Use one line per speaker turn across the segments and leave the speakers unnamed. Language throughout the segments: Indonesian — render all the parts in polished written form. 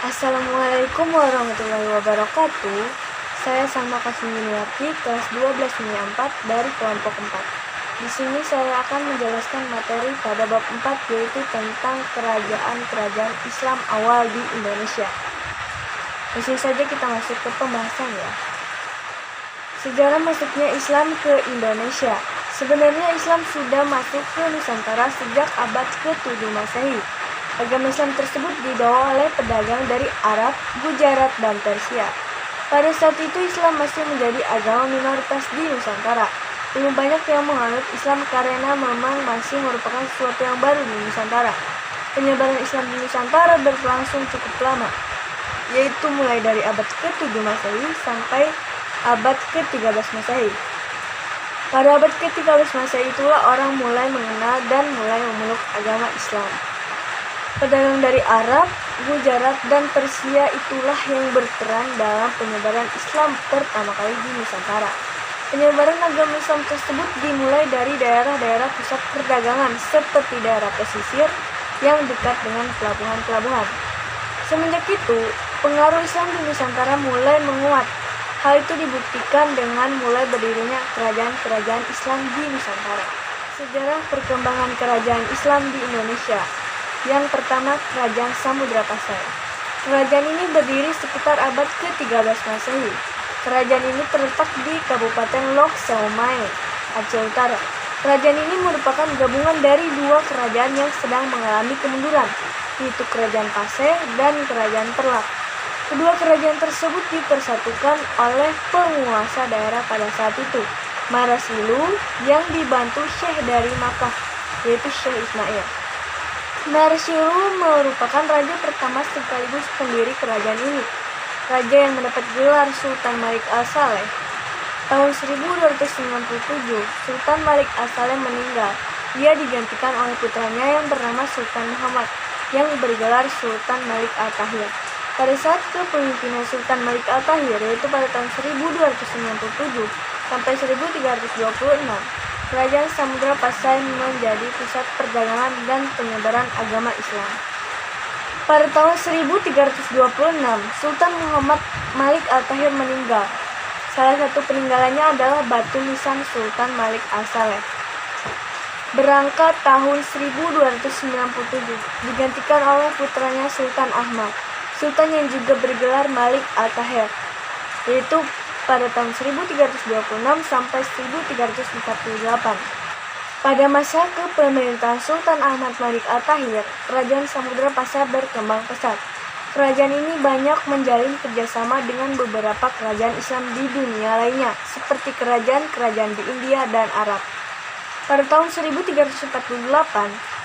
Assalamualaikum warahmatullahi wabarakatuh. Saya Salma Kasminiarti, kelas 12 Dunia 4 dari kelompok 4. Di sini saya akan menjelaskan materi pada bab 4, yaitu tentang kerajaan-kerajaan Islam awal di Indonesia. Langsung saja kita masuk ke pembahasan ya. Sejarah masuknya Islam ke Indonesia. Sebenarnya Islam sudah masuk ke Nusantara sejak abad ke-7 Masehi. Agama Islam tersebut dibawa oleh pedagang dari Arab, Gujarat, dan Persia. Pada saat itu Islam masih menjadi agama minoritas di Nusantara. Belum banyak yang menganut Islam karena memang masih merupakan sesuatu yang baru di Nusantara. Penyebaran Islam di Nusantara berlangsung cukup lama, yaitu mulai dari abad ke-7 Masehi sampai abad ke-13 Masehi. Pada abad ke-13 Masehi itulah orang mulai mengenal dan mulai memeluk agama Islam. Pedagang dari Arab, Gujarat, dan Persia itulah yang berperan dalam penyebaran Islam pertama kali di Nusantara. Penyebaran agama Islam tersebut dimulai dari daerah-daerah pusat perdagangan seperti daerah pesisir yang dekat dengan pelabuhan-pelabuhan. Semenjak itu, pengaruh Islam di Nusantara mulai menguat. Hal itu dibuktikan dengan mulai berdirinya kerajaan-kerajaan Islam di Nusantara. Sejarah perkembangan kerajaan Islam di Indonesia. Yang pertama, Kerajaan Samudra Pasai. Kerajaan ini berdiri sekitar abad ke-13 Masehi. Kerajaan ini terletak di Kabupaten Lok Saumai, Aceh Utara. Kerajaan ini merupakan gabungan dari dua kerajaan yang sedang mengalami kemunduran, yaitu Kerajaan Pasai dan Kerajaan Perlak. Kedua kerajaan tersebut dipersatukan oleh penguasa daerah pada saat itu, Marasilu, yang dibantu Syekh dari Makkah, yaitu Syekh Ismail. Marasilu merupakan raja pertama sekaligus pendiri kerajaan ini. Raja yang mendapat gelar Sultan Malik As-Saleh. Tahun 1297, Sultan Malik As-Saleh meninggal. Dia digantikan oleh putranya yang bernama Sultan Muhammad, yang bergelar Sultan Malik Al-Tahir. Pada saat kepemimpinan Sultan Malik Al-Tahir, yaitu pada tahun 1297 sampai 1326, Kerajaan Samudra Pasai menjadi pusat perdagangan dan penyebaran agama Islam. Pada tahun 1326, Sultan Muhammad Malik Al-Tahir meninggal. Salah satu peninggalannya adalah batu nisan Sultan Malik As-Saleh. Berangkat tahun 1297, digantikan oleh putranya Sultan Ahmad, Sultan yang juga bergelar Malik Al-Tahir, yaitu pada tahun 1326 sampai 1348. Pada masa kepemerintahan Sultan Ahmad Malik Al-Tahir, Kerajaan Samudra Pasai berkembang pesat. Kerajaan ini banyak menjalin kerjasama dengan beberapa kerajaan Islam di dunia lainnya, seperti kerajaan-kerajaan di India dan Arab. Pada tahun 1348,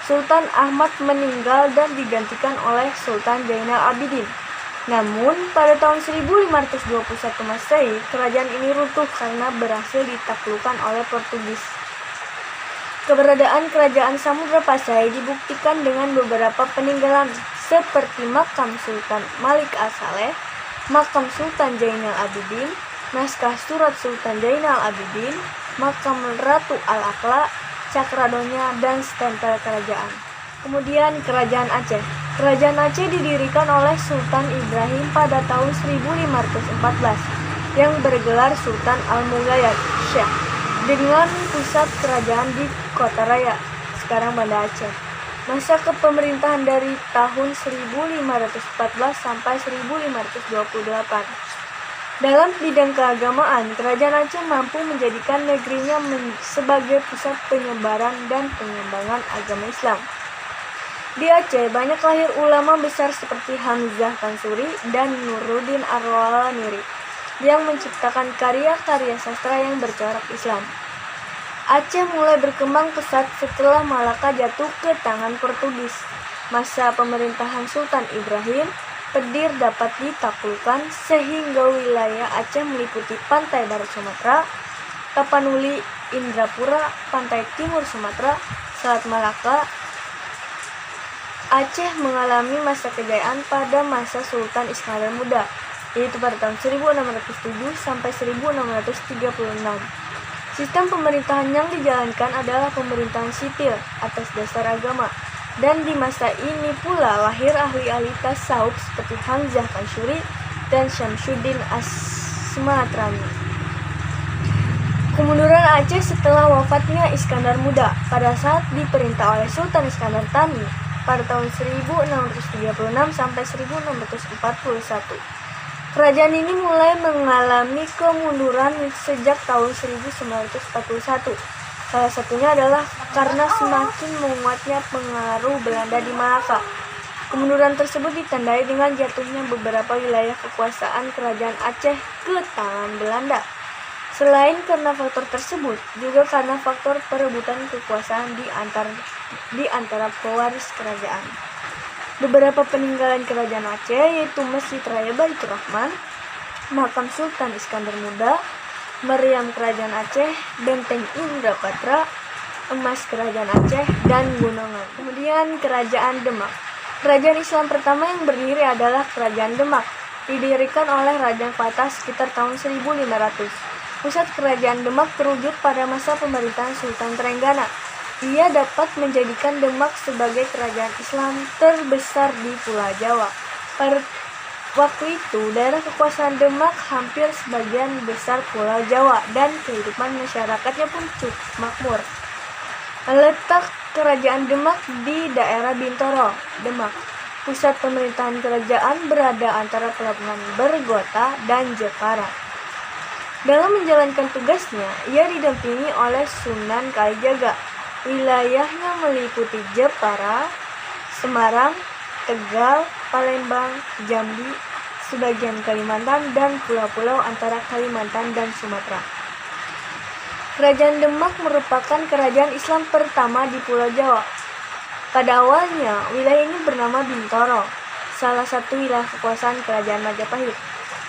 Sultan Ahmad meninggal dan digantikan oleh Sultan Zainal Abidin. Namun, pada tahun 1521 Masehi, kerajaan ini runtuh karena berhasil ditaklukkan oleh Portugis. Keberadaan Kerajaan Samudra Pasai dibuktikan dengan beberapa peninggalan seperti makam Sultan Malik As-Saleh, makam Sultan Zainal Abidin, naskah surat Sultan Zainal Abidin, makam Ratu Al-Aqla, cakradonya, dan stempel kerajaan. Kemudian Kerajaan Aceh. Kerajaan Aceh didirikan oleh Sultan Ibrahim pada tahun 1514 yang bergelar Sultan Al-Mughayat Syekh, dengan pusat kerajaan di Kota Raya, sekarang Banda Aceh. Masa kepemerintahan dari tahun 1514 sampai 1528. Dalam bidang keagamaan, Kerajaan Aceh mampu menjadikan negerinya sebagai pusat penyebaran dan pengembangan agama Islam. Di Aceh banyak lahir ulama besar seperti Hamzah Tansuri dan Nuruddin Ar-Rawaniri yang menciptakan karya-karya sastra yang bercorak Islam. Aceh mulai berkembang pesat setelah Malaka jatuh ke tangan Portugis. Masa pemerintahan Sultan Ibrahim, Pedir dapat ditaklukkan sehingga wilayah Aceh meliputi pantai barat Sumatera, Tapanuli, Indrapura, pantai timur Sumatera, Selat Malaka. Aceh mengalami masa kejayaan pada masa Sultan Iskandar Muda, yaitu pada tahun 1607 sampai 1636. Sistem pemerintahan yang dijalankan adalah pemerintahan sipil atas dasar agama. Dan di masa ini pula lahir ahli-ahli tasawuf seperti Hamzah Kansyuri dan Syamsuddin Asmatrani. Kemunduran Aceh setelah wafatnya Iskandar Muda pada saat diperintah oleh Sultan Iskandar Tani pada tahun 1636 sampai 1641. Kerajaan ini mulai mengalami kemunduran sejak tahun 1941. Salah satunya adalah karena semakin menguatnya pengaruh Belanda di Malaka. Kemunduran tersebut ditandai dengan jatuhnya beberapa wilayah kekuasaan Kerajaan Aceh ke tangan Belanda. Selain karena faktor tersebut, juga karena faktor perebutan kekuasaan di antara pewaris kerajaan. Beberapa peninggalan Kerajaan Aceh yaitu Masjid Raya Baitur Rahman, Makam Sultan Iskandar Muda, Meriam Kerajaan Aceh, Benteng Indrapatra, Emas Kerajaan Aceh, dan Gunungan. Kemudian Kerajaan Demak. Kerajaan Islam pertama yang berdiri adalah Kerajaan Demak, didirikan oleh Raja Fatah sekitar tahun 1500. Pusat Kerajaan Demak terwujud pada masa pemerintahan Sultan Trenggana. Ia dapat menjadikan Demak sebagai kerajaan Islam terbesar di Pulau Jawa. Pada waktu itu, daerah kekuasaan Demak hampir sebagian besar Pulau Jawa dan kehidupan masyarakatnya pun cukup makmur. Letak Kerajaan Demak di daerah Bintoro, Demak. Pusat pemerintahan kerajaan berada antara pelabuhan Bergota dan Jepara. Dalam menjalankan tugasnya, ia didampingi oleh Sunan Kalijaga. Wilayahnya meliputi Jepara, Semarang, Tegal, Palembang, Jambi, sebagian Kalimantan, dan pulau-pulau antara Kalimantan dan Sumatera. Kerajaan Demak merupakan kerajaan Islam pertama di Pulau Jawa. Pada awalnya, wilayah ini bernama Bintoro, salah satu wilayah kekuasaan Kerajaan Majapahit.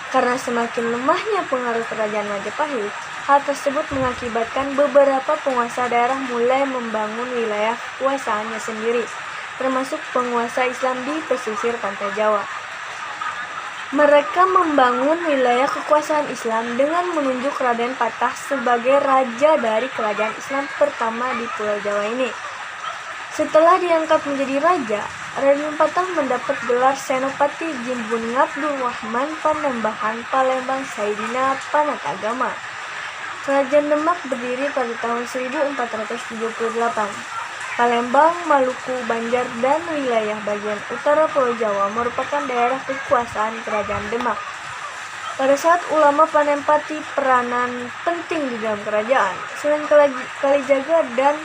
Karena semakin lemahnya pengaruh Kerajaan Majapahit, hal tersebut mengakibatkan beberapa penguasa daerah mulai membangun wilayah kekuasaannya sendiri, termasuk penguasa Islam di pesisir pantai Jawa. Mereka membangun wilayah kekuasaan Islam dengan menunjuk Raden Patah sebagai raja dari kerajaan Islam pertama di Pulau Jawa ini. Setelah diangkat menjadi raja, Raden Patah mendapat gelar Senopati Jimbun Ngabdul Rahman Panembahan Palembang Saidina Panatagama. Kerajaan Demak berdiri pada tahun 1478. Palembang, Maluku, Banjar, dan wilayah bagian utara Pulau Jawa merupakan daerah kekuasaan Kerajaan Demak. Pada saat ulama menempati peranan penting di dalam kerajaan, Sunan Kalijaga dan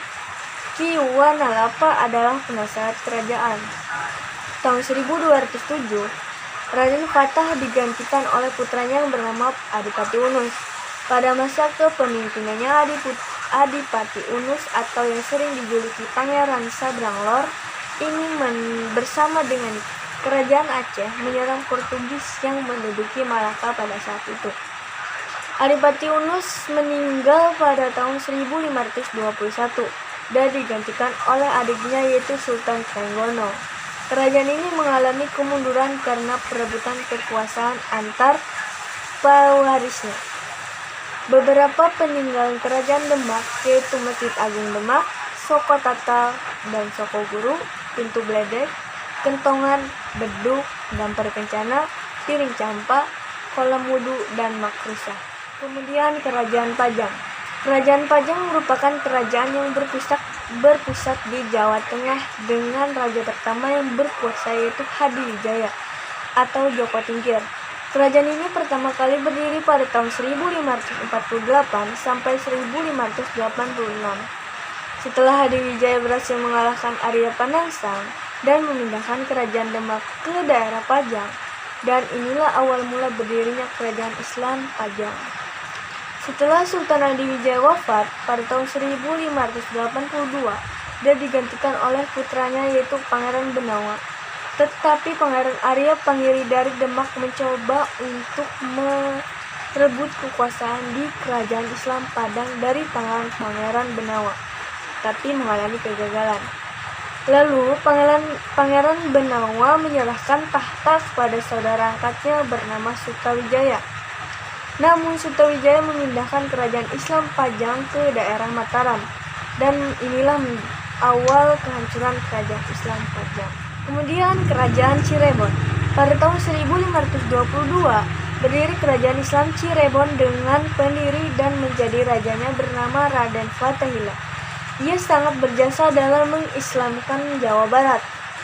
Ki Wanalapa adalah penasehat kerajaan. Tahun 1207, Raden Fatah digantikan oleh putranya yang bernama Adipati Unus. Pada masa kepemimpinannya, Adipati Unus atau yang sering dijuluki Pangeran Sabranglor ini bersama dengan kerajaan Aceh menyerang Portugis yang menduduki Malaka pada saat itu. Adipati Unus meninggal pada tahun 1521 dan digantikan oleh adiknya yaitu Sultan Trenggono. Kerajaan ini mengalami kemunduran karena perebutan kekuasaan antar pewarisnya. Beberapa peninggalan Kerajaan Demak yaitu Masjid Agung Demak, Soko Tatal dan Soko Guru, Pintu Bledek, Kentongan, Beduk, Dampar Kencana, Piring Campa, Kolam Wudu, dan Makrusa. Kemudian Kerajaan Pajang. Kerajaan Pajang merupakan kerajaan yang berpusat di Jawa Tengah dengan raja pertama yang berkuasa yaitu Hadiwijaya atau Joko Tingkir. Kerajaan ini pertama kali berdiri pada tahun 1548 sampai 1586. Setelah Hadiwijaya berhasil mengalahkan Arya Panangsang dan memindahkan Kerajaan Demak ke daerah Pajang, dan inilah awal mula berdirinya Kerajaan Islam Pajang. Setelah Sultan Hadiwijaya wafat pada tahun 1582 dan digantikan oleh putranya yaitu Pangeran Benawa. Tetapi Pangeran Arya Panggiri dari Demak mencoba untuk merebut kekuasaan di Kerajaan Islam Padang dari tangan Pangeran Benawa, tapi mengalami kegagalan. Lalu Pangeran Benawa menyerahkan tahta kepada saudara angkatnya bernama Sutawijaya. Namun Sutawijaya memindahkan Kerajaan Islam Pajang ke daerah Mataram, dan inilah awal kehancuran kerajaan Islam Kajang. Kemudian Kerajaan Cirebon. Pada tahun 1522, berdiri Kerajaan Islam Cirebon dengan pendiri dan menjadi rajanya bernama Raden Fatahillah. Ia sangat berjasa dalam mengislamkan Jawa Barat.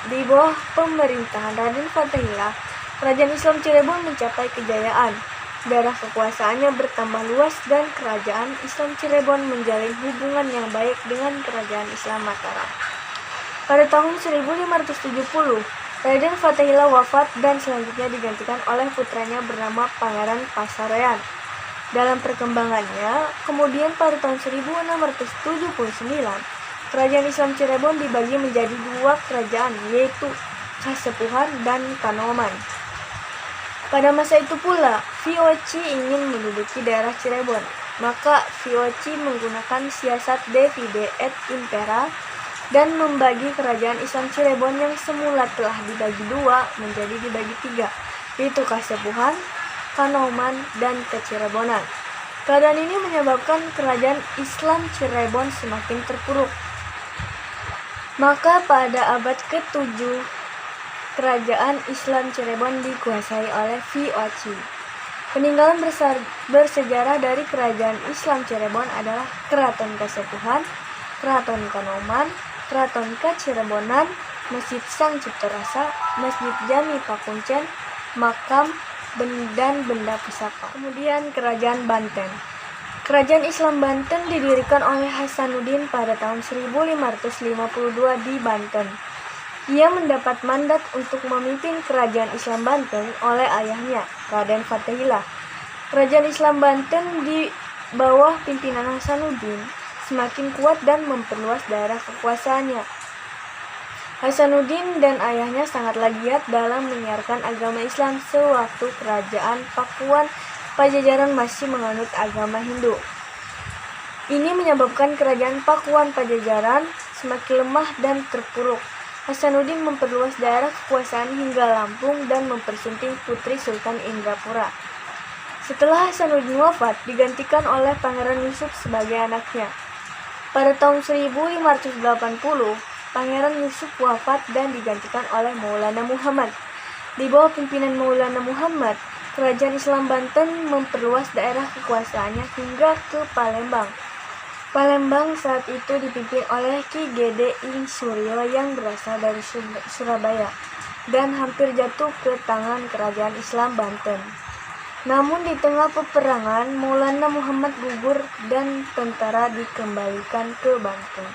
Di bawah pemerintahan Raden Fatahillah, Kerajaan Islam Cirebon mencapai kejayaan. Daerah kekuasaannya bertambah luas dan Kerajaan Islam Cirebon menjalin hubungan yang baik dengan Kerajaan Islam Mataram. Pada tahun 1570, Raden Fatahillah wafat dan selanjutnya digantikan oleh putranya bernama Pangeran Pasarean. Dalam perkembangannya, kemudian pada tahun 1679, Kerajaan Islam Cirebon dibagi menjadi dua kerajaan, yaitu Kasepuhan dan Kanoman. Pada masa itu pula, Viochi ingin menduduki daerah Cirebon, maka Viochi menggunakan siasat divide et impera dan membagi kerajaan Islam Cirebon yang semula telah dibagi dua menjadi dibagi tiga, yaitu Kasepuhan, Kanoman, dan Kecirebonan. Keadaan ini menyebabkan kerajaan Islam Cirebon semakin terpuruk. Maka pada abad ke-7, Kerajaan Islam Cirebon dikuasai oleh Viochi. Peninggalan bersejarah dari Kerajaan Islam Cirebon adalah Keraton Kasepuhan, Keraton Kanoman, Keraton Kecirebonan, Masjid Sang Ciptarasa, Masjid Jami Pakuncen, makam dan benda pusaka. Kemudian Kerajaan Banten. Kerajaan Islam Banten didirikan oleh Hasanuddin pada tahun 1552 di Banten. Ia mendapat mandat untuk memimpin Kerajaan Islam Banten oleh ayahnya, Raden Fatahillah. Kerajaan Islam Banten di bawah pimpinan Hasanuddin semakin kuat dan memperluas daerah kekuasaannya. Hasanuddin dan ayahnya sangatlah giat dalam menyiarkan agama Islam sewaktu Kerajaan Pakuan Pajajaran masih menganut agama Hindu. Ini menyebabkan Kerajaan Pakuan Pajajaran semakin lemah dan terpuruk. Hasanuddin memperluas daerah kekuasaan hingga Lampung dan mempersunting putri Sultan Indrapura. Setelah Hasanuddin wafat, digantikan oleh Pangeran Yusuf sebagai anaknya. Pada tahun 1580, Pangeran Yusuf wafat dan digantikan oleh Maulana Muhammad. Di bawah pimpinan Maulana Muhammad, Kerajaan Islam Banten memperluas daerah kekuasaannya hingga ke Palembang. Palembang saat itu dipimpin oleh Ki Gede Ing Suryo yang berasal dari Surabaya dan hampir jatuh ke tangan Kerajaan Islam Banten. Namun di tengah peperangan, Maulana Muhammad gugur dan tentara dikembalikan ke Banten.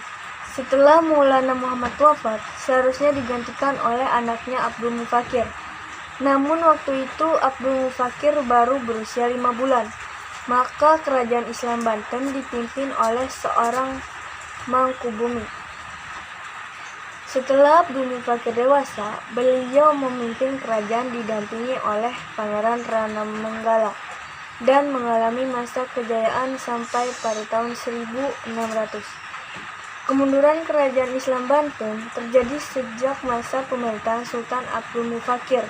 Setelah Maulana Muhammad wafat, seharusnya digantikan oleh anaknya Abdul Mufakir. Namun waktu itu Abdul Mufakir baru berusia 5 bulan. Maka Kerajaan Islam Banten dipimpin oleh seorang Mangkubumi. Setelah Abdul Mufakir dewasa, beliau memimpin kerajaan didampingi oleh Pangeran Ranamenggala dan mengalami masa kejayaan sampai pada tahun 1600. Kemunduran Kerajaan Islam Banten terjadi sejak masa pemerintahan Sultan Abdul Mufakir,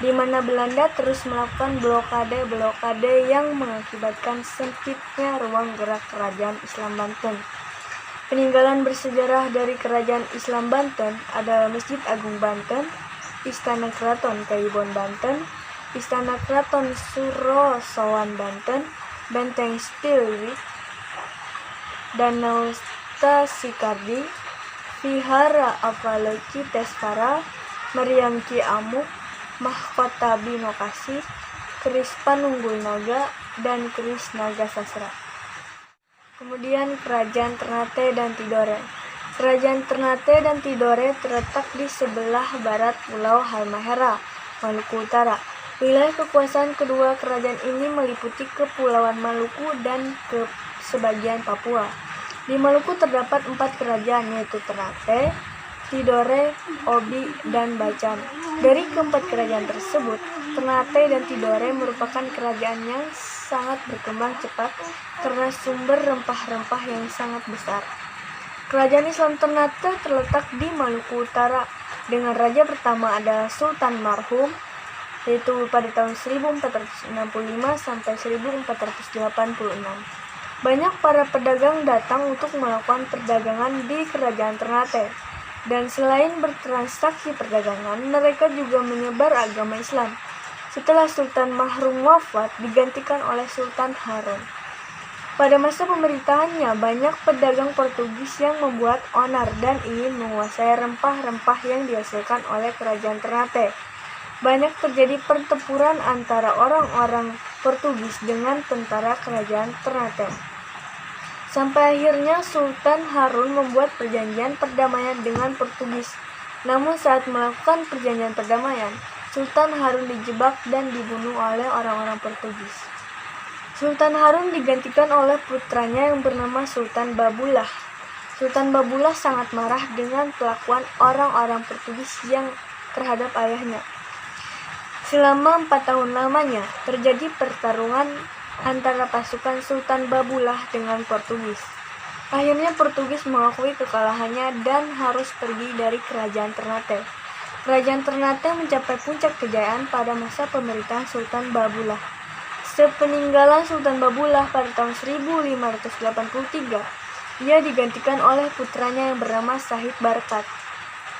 di mana Belanda terus melakukan blokade yang mengakibatkan sempitnya ruang gerak Kerajaan Islam Banten. Peninggalan bersejarah dari Kerajaan Islam Banten adalah Masjid Agung Banten, Istana Keraton Kayibon Banten, Istana Keraton Surosowan Banten, Benteng Stilwik, Danau Sikardi, Vihara Avalokitesvara, Tesvara, Meriam Ki Amuk, Mahkota Binokasi, Keris Panunggul Naga, dan Keris Naga Sasra. Kemudian Kerajaan Ternate dan Tidore. Kerajaan Ternate dan Tidore terletak di sebelah barat Pulau Halmahera, Maluku Utara. Wilayah kekuasaan kedua kerajaan ini meliputi Kepulauan Maluku dan sebagian Papua. Di Maluku terdapat 4 kerajaan, yaitu Ternate, Tidore, Obi, dan Bacan. Dari keempat kerajaan tersebut, Ternate dan Tidore merupakan kerajaan yang sangat berkembang cepat karena sumber rempah-rempah yang sangat besar. Kerajaan Islam Ternate terletak di Maluku Utara dengan raja pertama adalah Sultan Marhum, yaitu pada tahun 1465 sampai 1486. Banyak para pedagang datang untuk melakukan perdagangan di kerajaan Ternate. Dan selain bertransaksi perdagangan, mereka juga menyebar agama Islam. Setelah Sultan Mahrum wafat, digantikan oleh Sultan Harun. Pada masa pemerintahannya, banyak pedagang Portugis yang membuat onar dan ingin menguasai rempah-rempah yang dihasilkan oleh kerajaan Ternate. Banyak terjadi pertempuran antara orang-orang Portugis dengan tentara kerajaan Ternate. Sampai akhirnya Sultan Harun membuat perjanjian perdamaian dengan Portugis. Namun saat melakukan perjanjian perdamaian, Sultan Harun dijebak dan dibunuh oleh orang-orang Portugis. Sultan Harun digantikan oleh putranya yang bernama Sultan Babullah. Sultan Babullah sangat marah dengan kelakuan orang-orang Portugis yang terhadap ayahnya. Selama 4 tahun lamanya, terjadi pertarungan antara pasukan Sultan Babullah dengan Portugis. Akhirnya Portugis mengakui kekalahannya dan harus pergi dari kerajaan Ternate. Kerajaan Ternate mencapai puncak kejayaan pada masa pemerintahan Sultan Babullah. Sepeninggalan Sultan Babullah pada tahun 1583, ia digantikan oleh putranya yang bernama Syahid Barkat.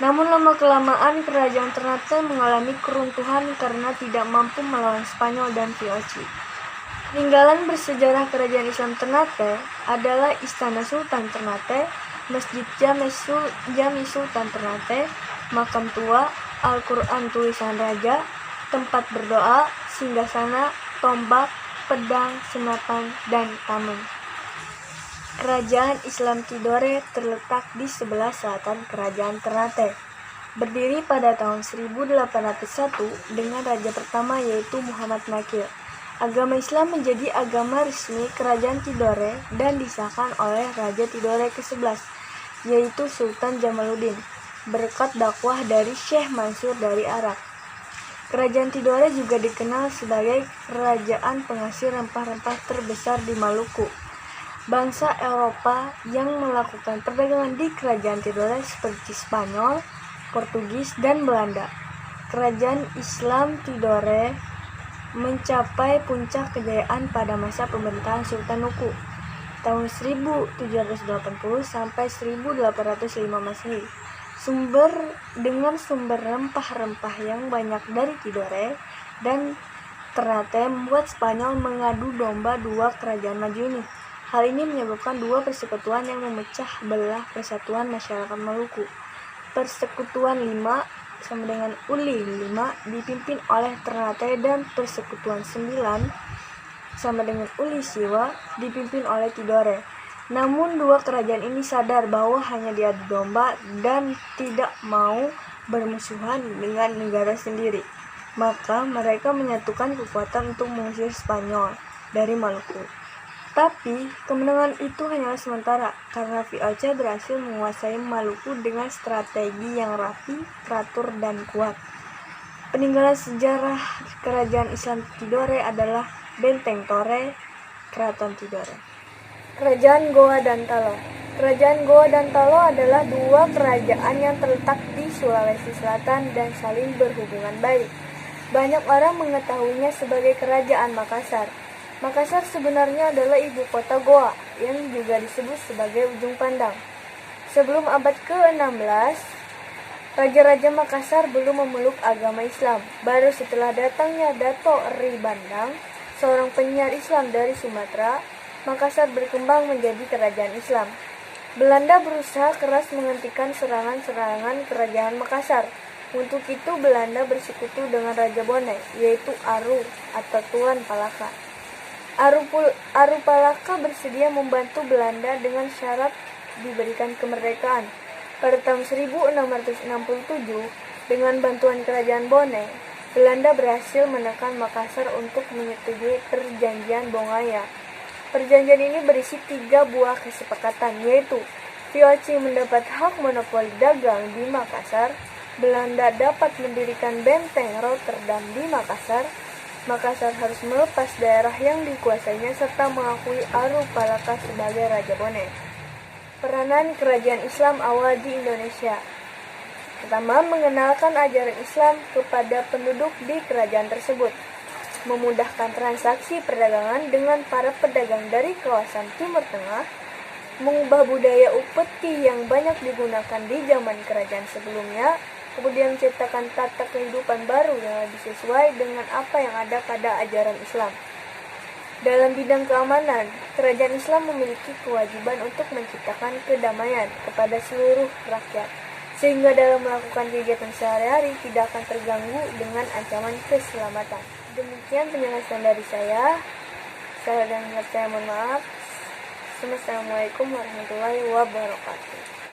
Namun lama-kelamaan kerajaan Ternate mengalami keruntuhan karena tidak mampu melawan Spanyol dan VOC. Peninggalan bersejarah kerajaan Islam Ternate adalah Istana Sultan Ternate, Masjid Jami Sultan Ternate, Makam Tua, Al-Quran Tulisan Raja, tempat berdoa, singgasana, tombak, pedang, senapan, dan tameng. Kerajaan Islam Tidore terletak di sebelah selatan kerajaan Ternate. Berdiri pada tahun 1801 dengan raja pertama yaitu Muhammad Nakil. Agama Islam menjadi agama resmi kerajaan Tidore dan disahkan oleh Raja Tidore ke-11 yaitu Sultan Jamaluddin berkat dakwah dari Syekh Mansur dari Arab. Kerajaan Tidore juga dikenal sebagai kerajaan penghasil rempah-rempah terbesar di Maluku. Bangsa Eropa yang melakukan perdagangan di kerajaan Tidore seperti Spanyol, Portugis, dan Belanda. Kerajaan Islam Tidore mencapai puncak kejayaan pada masa pemerintahan Sultan Nuku tahun 1780 sampai 1805 Masehi. Sumber rempah-rempah yang banyak dari Tidore dan Ternate membuat Spanyol mengadu domba dua kerajaan maju ini. Hal ini menyebabkan dua persekutuan yang memecah belah persatuan masyarakat Maluku. Persekutuan 5 sama dengan Uli 5 dipimpin oleh Ternate dan persekutuan 9 sama dengan Uli Siwa dipimpin oleh Tidore. Namun dua kerajaan ini sadar bahwa hanya diadu domba dan tidak mau bermusuhan dengan negara sendiri. Maka mereka menyatukan kekuatan untuk mengusir Spanyol dari Maluku. Tapi kemenangan itu hanyalah sementara karena VOC berhasil menguasai Maluku dengan strategi yang rapi, teratur, dan kuat. Peninggalan sejarah kerajaan Islam Tidore adalah Benteng Tore, Keraton Tidore. Kerajaan Goa dan Talo. Kerajaan Goa dan Talo adalah dua kerajaan yang terletak di Sulawesi Selatan dan saling berhubungan baik. Banyak orang mengetahuinya sebagai Kerajaan Makassar. Makassar sebenarnya adalah ibu kota Goa yang juga disebut sebagai ujung pandang. Sebelum abad ke-16, Raja-Raja Makassar belum memeluk agama Islam. Baru setelah datangnya Dato Ri Bandang, seorang penyiar Islam dari Sumatera, Makassar berkembang menjadi kerajaan Islam. Belanda berusaha keras menghentikan serangan-serangan kerajaan Makassar. Untuk itu Belanda bersekutu dengan Raja Bone, yaitu Aru atau Tuan Palaka. Aru Palaka bersedia membantu Belanda dengan syarat diberikan kemerdekaan. Pada tahun 1667, dengan bantuan kerajaan Bone, Belanda berhasil menekan Makassar untuk menyetujui perjanjian Bongaya. Perjanjian ini berisi 3 buah kesepakatan, yaitu VOC mendapat hak monopoli dagang di Makassar, Belanda dapat mendirikan benteng Rotterdam di Makassar, Makassar harus melepas daerah yang dikuasainya serta mengakui Aru Palaka sebagai Raja Bone. Peranan kerajaan Islam awal di Indonesia. Pertama, mengenalkan ajaran Islam kepada penduduk di kerajaan tersebut. memudahkan transaksi perdagangan dengan para pedagang dari kawasan Timur Tengah, mengubah budaya upeti yang banyak digunakan di zaman kerajaan sebelumnya, kemudian menciptakan tata kehidupan baru yang lebih sesuai dengan apa yang ada pada ajaran Islam. Dalam bidang keamanan, kerajaan Islam memiliki kewajiban untuk menciptakan kedamaian kepada seluruh rakyat, sehingga dalam melakukan kegiatan sehari-hari tidak akan terganggu dengan ancaman keselamatan. Demikian penjelasan dari saya. Salah dan saya mohon maaf. Assalamualaikum warahmatullahi wabarakatuh.